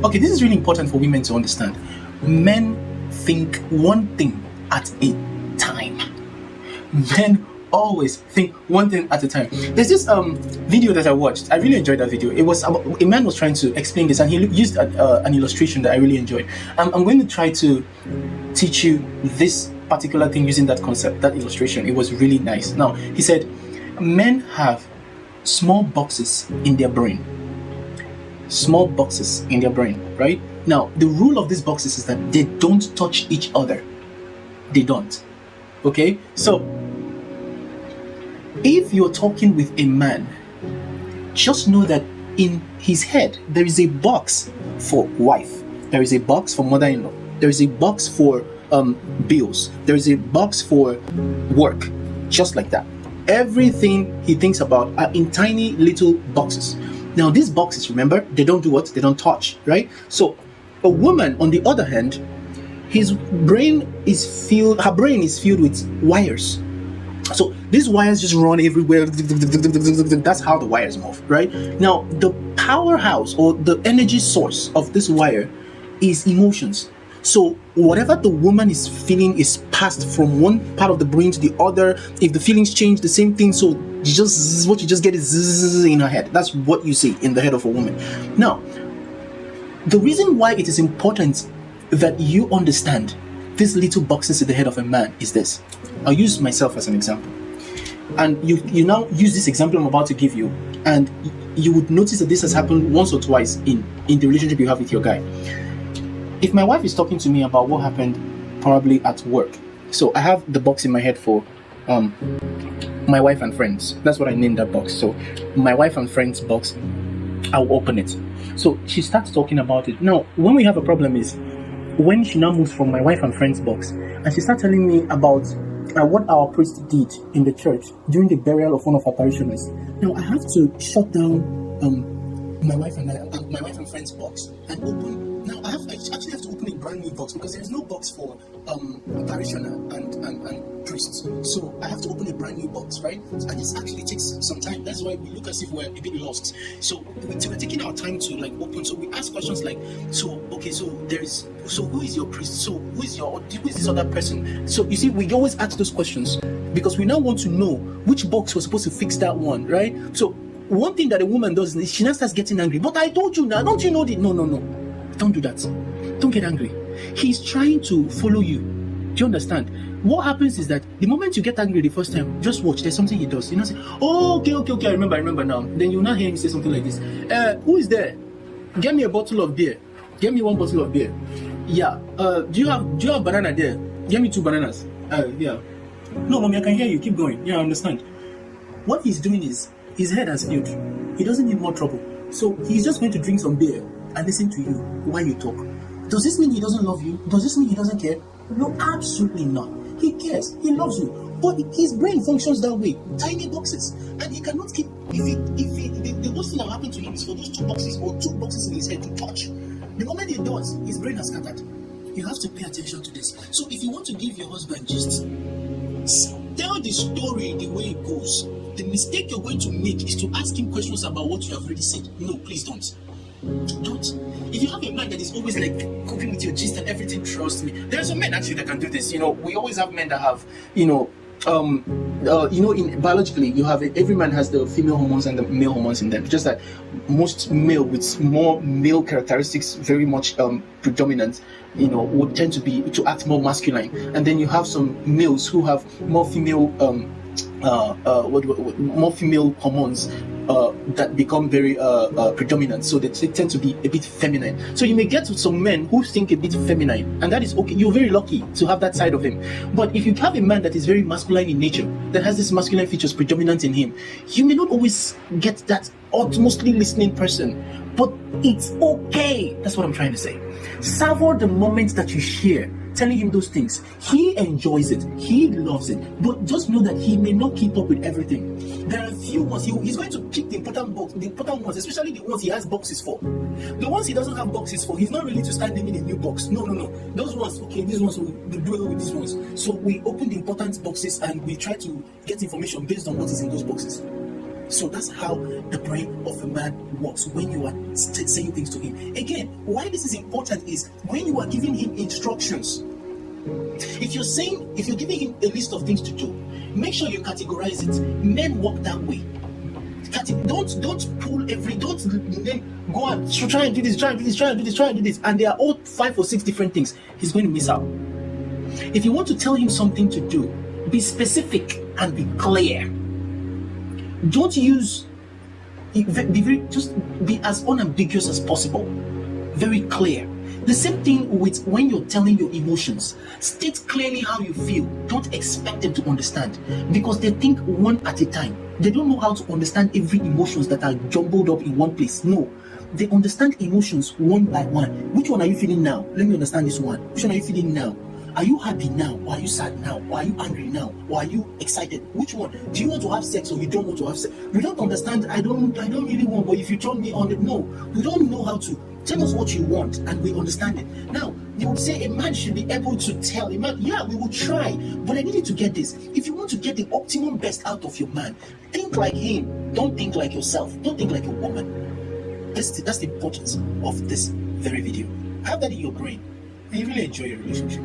Okay, this is really important for women to understand. Men think one thing at a time. Men always think one thing at a time. There's this video that I watched. I really enjoyed that video. It was about, a man was trying to explain this, and he used an illustration that I really enjoyed. I'm going to try to teach you this particular thing using that concept, that illustration. It was really nice. Now, he said, men have small boxes in their brain. Small boxes in their brain, right? Now, the rule of these boxes is that they don't touch each other. They don't. Okay? So, if you're talking with a man, just know that in his head, there is a box for wife. There is a box for mother-in-law. There is a box for bills. There is a box for work. Just like that. Everything he thinks about are in tiny little boxes. Now, these boxes, remember, they don't do what? They don't touch, right? So, a woman, on the other hand, her brain is filled with wires. So these wires just run everywhere. That's how the wires move, right? Now, the powerhouse or the energy source of this wire is emotions. So whatever the woman is feeling is passed from one part of the brain to the other. If the feelings change, the same thing. So what you just get is in her head. That's what you see in the head of a woman. Now, the reason why it is important that you understand these little boxes in the head of a man is this. I'll use myself as an example. And you now use this example I'm about to give you, and you would notice that this has happened once or twice in the relationship you have with your guy. If my wife is talking to me about what happened probably at work, so I have the box in my head for my wife and friends. That's what I named that box. So my wife and friends box, I'll open it. So she starts talking about it. Now, when we have a problem is when she now moves from my wife and friends box and she starts telling me about what our priest did in the church during the burial of one of our parishioners. Now, I have to shut down my wife and friends box and open. Now, I actually have to open a brand new box because there's no box for a parishioner and priests. So I have to open a brand new box, right? And this actually takes some time. That's why we look as if we're a bit lost. So we're taking our time to like open. So we ask questions like, so who is your priest? So who is this other person? So you see, we always ask those questions because we now want to know which box was supposed to fix that one, right? So one thing that a woman does is she now starts getting angry. But I told you now, don't you know that? No. Don't do that. Don't get angry. He's trying to follow you. Do you understand? What happens is that the moment you get angry the first time, just watch. There's something he does. You know, say, oh, okay. I remember now. Then you now hear him say something like this. Who is there? Get me a bottle of beer. Get me one bottle of beer. Yeah. Do you have banana there? Get me 2 bananas. Yeah. No, mommy, I can hear you. Keep going. Yeah, I understand. What he's doing is his head has filled. He doesn't need more trouble. So he's just going to drink some beer and listen to you while you talk. Does this mean he doesn't love you? Does this mean he doesn't care? No, absolutely not. He cares. He loves you. But his brain functions that way. Tiny boxes. And he cannot keep... the worst thing that will happen to him is for those 2 boxes or 2 boxes in his head to touch. The moment he does, his brain has scattered. You have to pay attention to this. So if you want to give your husband just tell the story the way it goes. The mistake you're going to make is to ask him questions about what you have already said. No, please don't. If you have a man that is always like coping with your gist and everything, trust me. There are some men actually that can do this. You know, we always have men that have, in biologically, you have every man has the female hormones and the male hormones in them. Just that most male with more male characteristics, very much predominant, would tend to act more masculine. And then you have some males who have more female more female hormones that become very predominant, so they tend to be a bit feminine. So you may get to some men who think a bit feminine, and that is okay. You're very lucky to have that side of him. But if you have a man that is very masculine in nature, that has these masculine features predominant in him, you may not always get that utmostly listening person. But it's okay. That's what I'm trying to say. Savor the moment that you share telling him those things. He enjoys it. He loves it. But just know that he may not keep up with everything. There are a few ones. He's going to pick the important ones, especially the ones he has boxes for. The ones he doesn't have boxes for, he's not ready to start naming a new box. No. Those ones, okay, these ones will do away with these ones. So we open the important boxes and we try to get information based on what is in those boxes. So that's how the brain of a man works when you are saying things to him. Again, why this is important is when you are giving him instructions. If you're giving him a list of things to do, make sure you categorize it. Men work that way. Don't pull every, don't go and try and do this, try and do this, try and do this, try and do this, and there are all 5 or 6 different things. He's going to miss out. If you want to tell him something to do, be specific and be clear. Don't use, just be as unambiguous as possible. Very clear. The same thing with when you're telling your emotions. State clearly how you feel. Don't expect them to understand, because they think one at a time. They don't know how to understand every emotions that are jumbled up in one place. No, they understand emotions one by one. Which one are you feeling now? Let me understand this one. Which one are you feeling now? Are you happy now? Or are you sad now? Or are you angry now? Or are you excited? Which one? Do you want to have sex or you don't want to have sex? We don't understand. I don't really want, but if you turn me on it, no. We don't know how to. Tell us what you want and we understand it. Now, you would say a man should be able to tell a man, yeah, we will try, but I need you to get this. If you want to get the optimum best out of your man, think like him. Don't think like yourself. Don't think like a woman. That's the importance of this very video. Have that in your brain and you really enjoy your relationship.